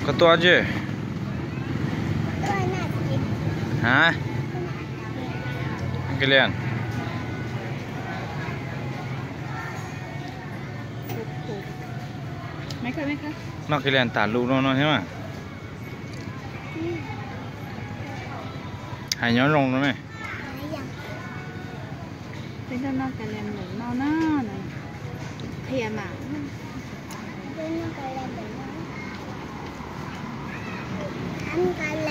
Có to chứ? Hả? Cái liền. Mấy cái. Nó cái liền tả lụ nó thế mà. Hai nhớ rồng đó này. Bây giờ nó cái liền nó này. Thìa mà.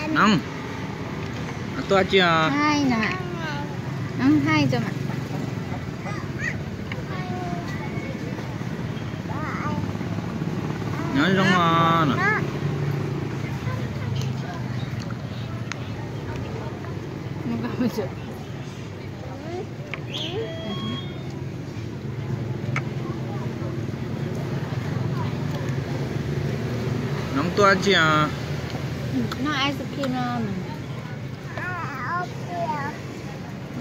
Nóng. To chưa? Hai nè. Nóng hai cho mà. Nhớ rồng nè. Nó có bao giờ. Nóng to chưa? Nó ice cream mà.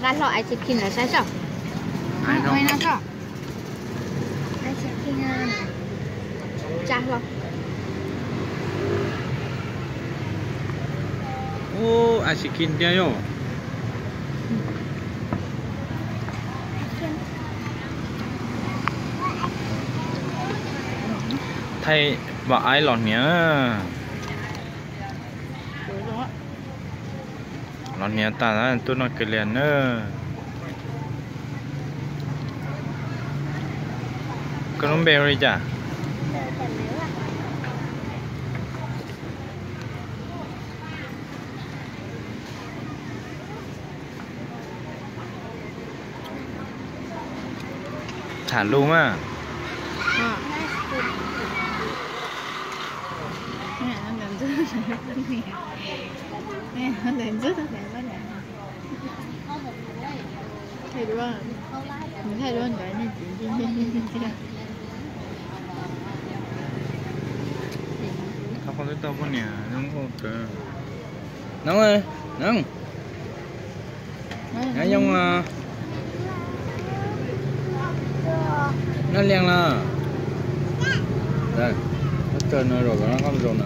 Gắn lọ ice cream là sao? Ai không? Nó sao? Ice cream chả lọ. Oh, asikin dia yo. Thầy bảo ai lọt nhớ. Lọt nhớ ta ra tôi nói cái liền nữa. Có nó bèo đi chả? Thả luôn á. Nè, nó lên rất là đẹp quá nè. Thầy luôn. Mình thầy luôn vậy nên chị. Không có tới tao con nè, đúng không? Nóng ơi, nóng. Cái giống nó liền là. Đây, nó trơn rồi nó không rồi nữa.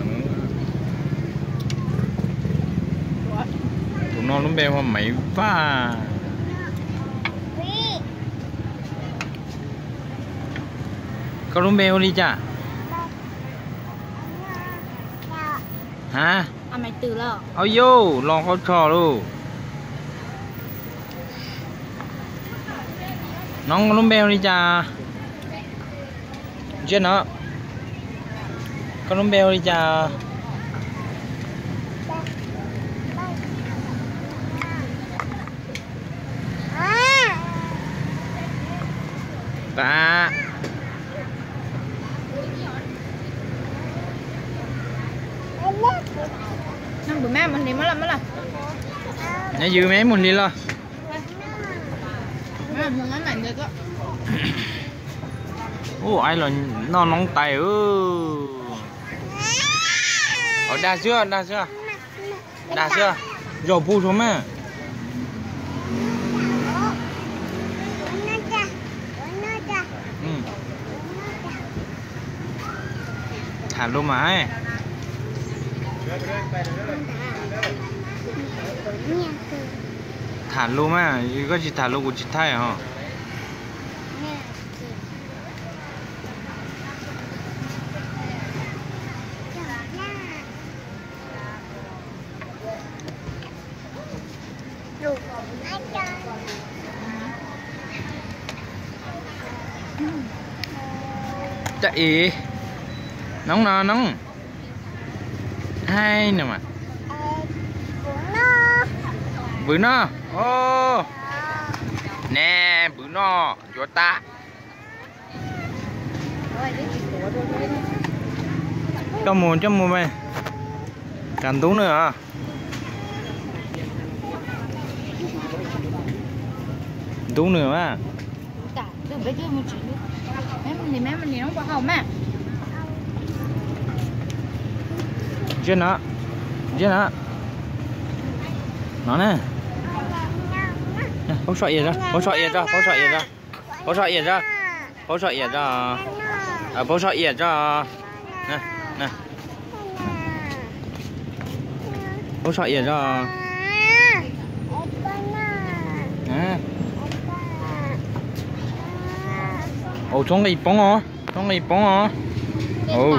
Tụi nó bèo hoa mấy pha. Có đúng bèo đi chả? Hả? À mày từ lo. Ôi vô, lo khó trò luôn. Nó có đúng bèo đi chả? Chết nó. Có đúng bèo đi chả? Tạ. Nó bữa mẹ mình đi mất là. Nhớ giữ mấy một ly lo. Mẹ mình nói mạnh được á. Ô ai là nó nóng tay ư. Đa chưa? Đa chưa? Rồi pu xuống mẹ. Thả luôn mà ấy. Thả luôn mà, có gì thả luôn của chị thay hả? Chạy nóng nè nóng hai nè mà bự nó ô nè bự nó cho ta cho mùa mày càng tú nữa à tú nữa à mẹ mình nó quá hồng mà chưa nó nè bóc sọ ra bố sợ ỉa cho nè nè bố sợ ỉa cho nè ồ trong cái bóng hả trong cái bóng hả ừ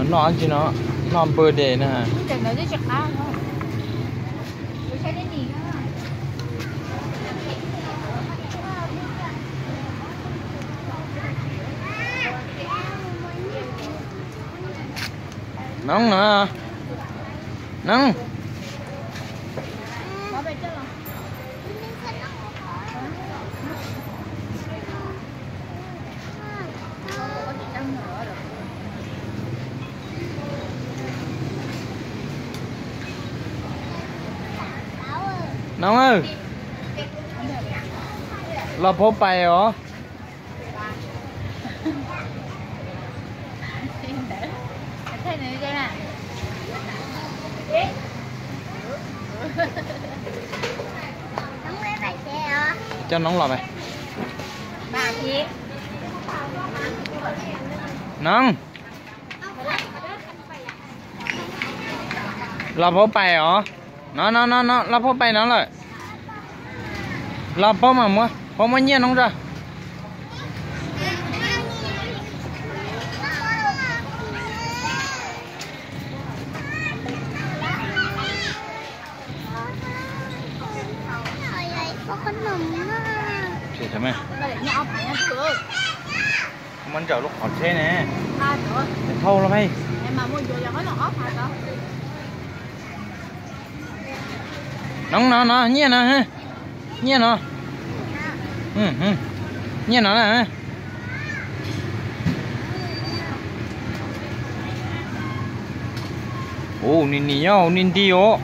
nó ăn chứ nó ăn bơ đề nè nóng nè nóng nóng ơi lo phố bay hả cho nóng lò mày nóng lò phố bay hả nó lò phố bay nó lại lò phố mà mua phố mà nhiên nóng ra chị thấy mày không ăn chở lúc hot xe nè thâu lắm mày nóng nó nhiên nè ha nhiên nó nhiên nó nè ô nín nhau nín đi ô